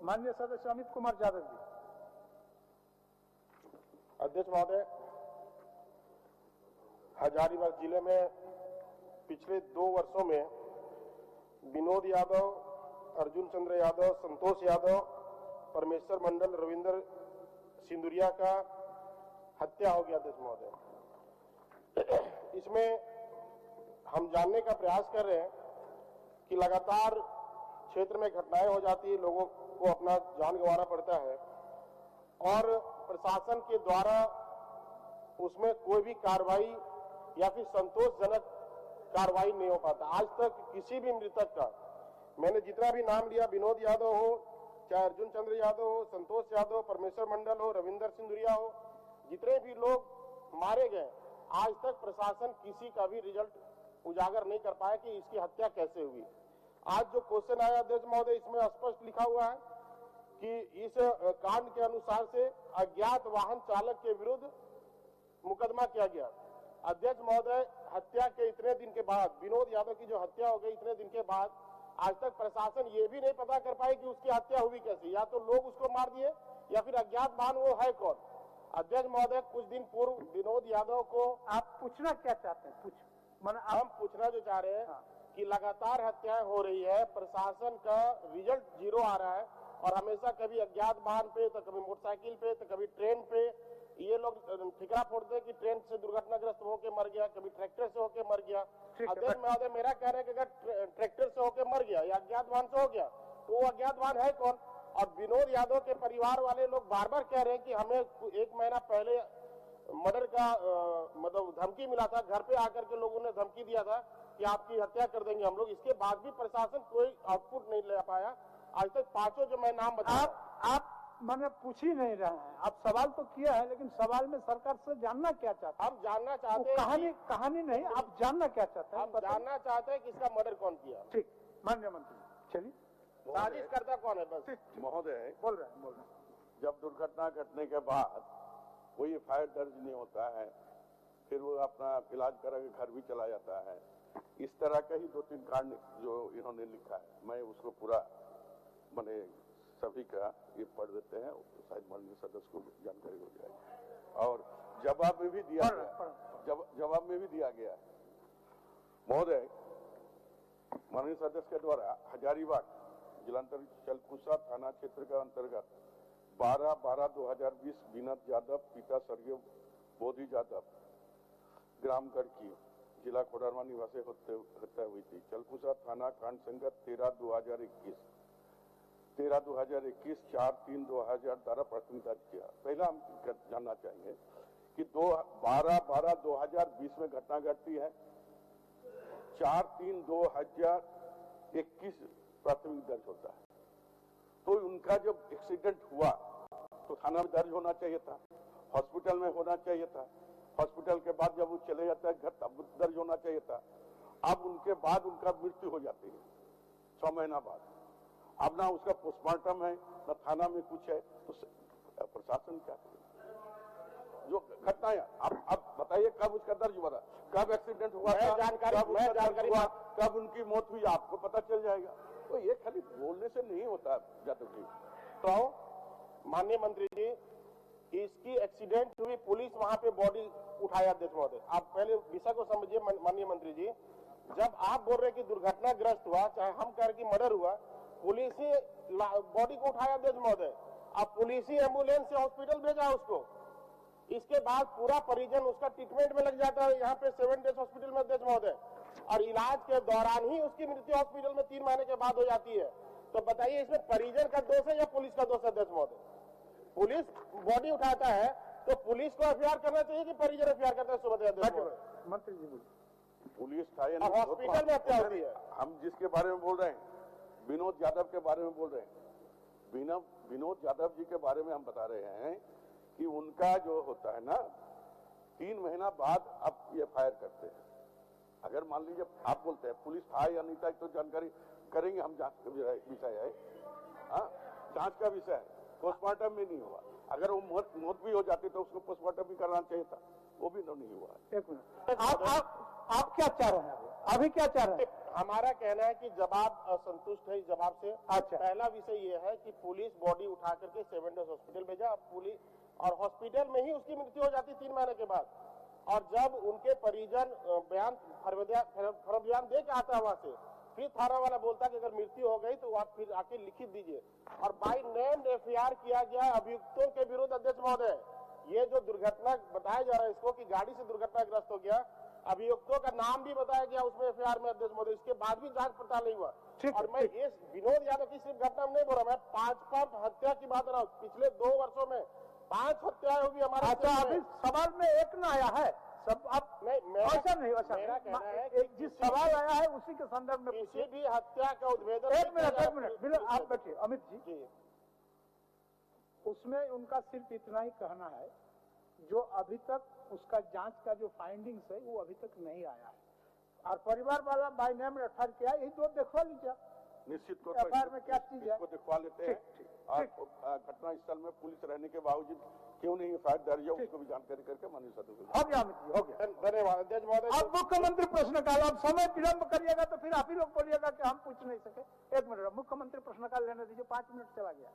माननीय सदस्य अमित कुमार यादव जी। अध्यक्ष महोदय, हजारीबाग जिले में पिछले 2 वर्षों में विनोद यादव, अर्जुन चंद्र यादव, संतोष यादव, परमेश्वर मंडल, रविंदर सिंदुरिया का हत्या हो गया। अध्यक्ष महोदय, इसमें हम जानने का प्रयास कर रहे हैं कि लगातार क्षेत्र में घटनाएं हो जाती है, लोगों को अपना जान गंवाना पड़ता है और प्रशासन के द्वारा उसमें कोई भी कार्रवाई या फिर संतोषजनक कार्रवाई नहीं हो पाता। आज तक किसी भी मृतक का, मैंने जितना भी नाम लिया, विनोद यादव हो, चाहे अर्जुन चंद्र यादव हो, संतोष यादव, परमेश्वर मंडल हो, रविंदर सिंदुरिया हो, जितने भी लोग मारे गए, आज तक प्रशासन किसी का भी रिजल्ट उजागर नहीं कर पाया कि इसकी हत्या कैसे हुई। आज जो क्वेश्चन आया अध्यक्ष महोदय, इसमें स्पष्ट लिखा हुआ है कि इस कांड के अनुसार से अज्ञात वाहन चालक के विरुद्ध मुकदमा किया गया। अध्यक्ष महोदय, हत्या के इतने दिन के बाद, विनोद यादव की जो हत्या हो गई इतने दिन के बाद, आज तक प्रशासन ये भी नहीं पता कर पाई कि उसकी हत्या हुई कैसे। या तो लोग उसको मार दिए या फिर अज्ञात वाहन वो है कौन। अध्यक्ष महोदय, कुछ दिन पूर्व विनोद यादव को, आप पूछना क्या चाहते हैं? हम पूछना जो चाह रहे हैं कि लगातार हत्याएं हो रही है, प्रशासन का रिजल्ट 0 आ रहा है और हमेशा कभी अज्ञात वाहन पे, तो कभी मोटरसाइकिल पे, तो कभी ट्रेन पे ये लोग ठिकरा फोड़ते हैं कि ट्रेन से दुर्घटनाग्रस्त होकर मर गया, कभी ट्रैक्टर से होकर मर गया। अध्यक्ष महोदय, मेरा कहना है कि अगर ट्रैक्टर से होकर मर गया या अज्ञात वाहन से हो गया तो वो अज्ञात वाहन है कौन। और विनोद यादव के परिवार वाले लोग बार बार कह रहे हैं कि हमें 1 महीना पहले मर्डर का मतलब धमकी मिला था, घर पे आकर के लोगों ने धमकी दिया था कि आपकी हत्या कर देंगे हम लोग। इसके बाद भी प्रशासन कोई आउटपुट नहीं ले पाया। आज तक 5 जो मैं नाम बता, आप मैंने पूछ ही नहीं रहे हैं, आप सवाल तो किया है, लेकिन सवाल में सरकार से जानना क्या चाहते हैं? हम जानना चाहते हैं, कहानी नहीं, आप जानना क्या चाहते हैं? हम जानना चाहते हैं कि इसका मर्डर कौन किया। ठीक, माननीय मंत्री, चलिए। साजिश करता कौन है? बस महोदय बोल रहे हैं। जब दुर्घटना घटने के बाद कोई एफआईआर दर्ज नहीं होता है, फिर वो अपना इलाज करा के घर भी चला जाता है। इस तरह का ही 2-3 कांड जो इन्होंने लिखा है, मैं उसको पूरा मैंने सभी का ये पढ़ देते हैं, शायद माननीय सदस्य को जानकारी हो जाए। और जवाब में भी दिया गया, जवाब में भी दिया गया महोदय, माननीय सदस्य के द्वारा हजारीबाग जिलांतर चलकुसा थाना क्षेत्र का अंतर्गत 12/12/2020 विनोद यादव पिता स्वर्गीय बोधी यादव ग्राम गढ़की जिला कोडरमा निवासी हत्या हुई थी। चलकुसा थाना कांड संख्या 13/2021 4/3/2000 द्वारा प्राथमिक दर्ज किया। पहला हम जानना चाहेंगे कि 12/12/2020 में घटना घटती है, 4/3/2021 प्राथमिक दर्ज होता है। तो उनका जब एक्सीडेंट हुआ तो थाना में दर्ज होना चाहिए था, हॉस्पिटल में होना चाहिए था, हॉस्पिटल के बाद जब वो चले जाता है घर तब दर्ज होना चाहिए था। अब उनके बाद उनका मृत्यु हो जाती है 6 महीना बाद। अब ना उसका पोस्टमार्टम है, ना थाना में कुछ है, तो प्रशासन क्या करे? जो घटनाएं अब बताइए कब उसका दर्ज हुआ था, कब एक्सीडेंट हुआ था, जानकारी हुआ, कब उनकी मौत हुई, आपको पता चल जाएगा। तो ये खाली बोलने से नहीं होता यादव जी। तो माननीय मंत्री जी, इसकी एक्सीडेंट हुई, पुलिस वहां पे बॉडी उठाया। अध्यक्ष महोदय, आप पहले विषय को समझिए। माननीय मंत्री जी, जब आप बोल रहे हैं कि दुर्घटनाग्रस्त हुआ, चाहे हम कह रहे कि मर्डर हुआ, पुलिस ही बॉडी को उठाया। अध्यक्ष महोदय, अब पुलिस ही एम्बुलेंस से हॉस्पिटल भेजा उसको। इसके बाद पूरा परिजन उसका ट्रीटमेंट में लग जाता है यहाँ पे 7 डेज हॉस्पिटल में। अध्यक्ष महोदय, और इलाज के दौरान ही उसकी मृत्यु हॉस्पिटल में 3 महीने के बाद हो जाती है। तो बताइए, इसमें परिजन का दोष है या पुलिस का दोष है? अध्यक्ष महोदय, पुलिस बॉडी उठाता है तो पुलिस को एफआईआर करना चाहिए कि परिजन एफआईआर करता है? सुबह मंत्री जी बोलिए। पुलिस था या हॉस्पिटल में हत्या होती है। हम जिसके बारे में बोल रहे हैं, विनोद यादव के बारे में बोल रहे हैं। विनोद यादव जी के बारे में हम बता रहे हैं कि उनका जो होता है ना, 3 महीना बाद आप ये एफआईआर करते हैं। अगर मान लीजिए आप बोलते हैं पुलिस था या नहीं था तो जानकारी करेंगे हम, जांच का विषय है, जांच का विषय है, पोस्टमार्टम में नहीं हुआ। अगर वो मौत भी हो जाती तो उसको पोस्टमार्टम भी करना चाहिए था, वो भी नहीं हुआ। एक मिनट, आप क्या चाह रहे हैं? अभी क्या चाह रहे हैं? हमारा कहना है कि जवाब असंतुष्ट है इस जवाब से। अच्छा। पहला विषय ये है कि पुलिस बॉडी उठा करके 7 डेज हॉस्पिटल भेजा, पुलिस और हॉस्पिटल में ही उसकी मृत्यु हो जाती 3 महीने के बाद। और जब उनके परिजन बयान फर्ज दे के आता है वहां से, फिर थाना वाला बोलता कि अगर मृत्यु हो गई तो आप फिर आके लिखित दीजिए। और बाई नेम FIR किया गया अभियुक्तों के विरुद्ध। अध्यक्ष महोदय, ये जो दुर्घटना बताया जा रहा है इसको कि गाड़ी से दुर्घटनाग्रस्त हो गया, अभियुक्तों का नाम भी बताया गया उसमें FIR में। अध्यक्ष महोदय, इसके बाद भी जांच पड़ताल नहीं हुआ। और मैं ये विनोद यादव की सिर्फ घटना में नहीं बोल रहा, मैं 5 हत्या की बात कर रहा हूँ। पिछले 2 वर्षों में 5 हत्याएं होगी हमारे। अच्छा, अभी सवाल में एक ना आया है सब। अब नहीं, ऐसा नहीं, ऐसा मेरा कहना है एक जिस सवाल आया है उसी के संदर्भ में किसी भी हत्या का उद्भेदन। एक मिनट आप बैठिए अमित जी। उसमें उनका सिर्फ इतना ही कहना है जो अभी तक उसका जांच का जो फाइंडिंग्स है वो अभी तक नहीं आया है, और परिवार वाला बाय नेम रेफर किया। यही 2 देखवा लीजिए निश्चित तौर FIR में क्या चीज है इसको दिखवा लेते हैं। और घटना स्थल में पुलिस रहने के बावजूद क्यों नहीं FIR दर्ज है उसको भी जानकारी करके माननीय सदस्य हो गया अमित जी, हो गया। धन्यवाद अध्यक्ष महोदय। अब मुख्यमंत्री प्रश्नकाल, अब समय विलंब करिएगा तो फिर आप ही लोग बोलिएगा कि हम पूछ नहीं सके। 1 मिनट मुख्यमंत्री प्रश्नकाल लेने दीजिए, 5 मिनट चला गया।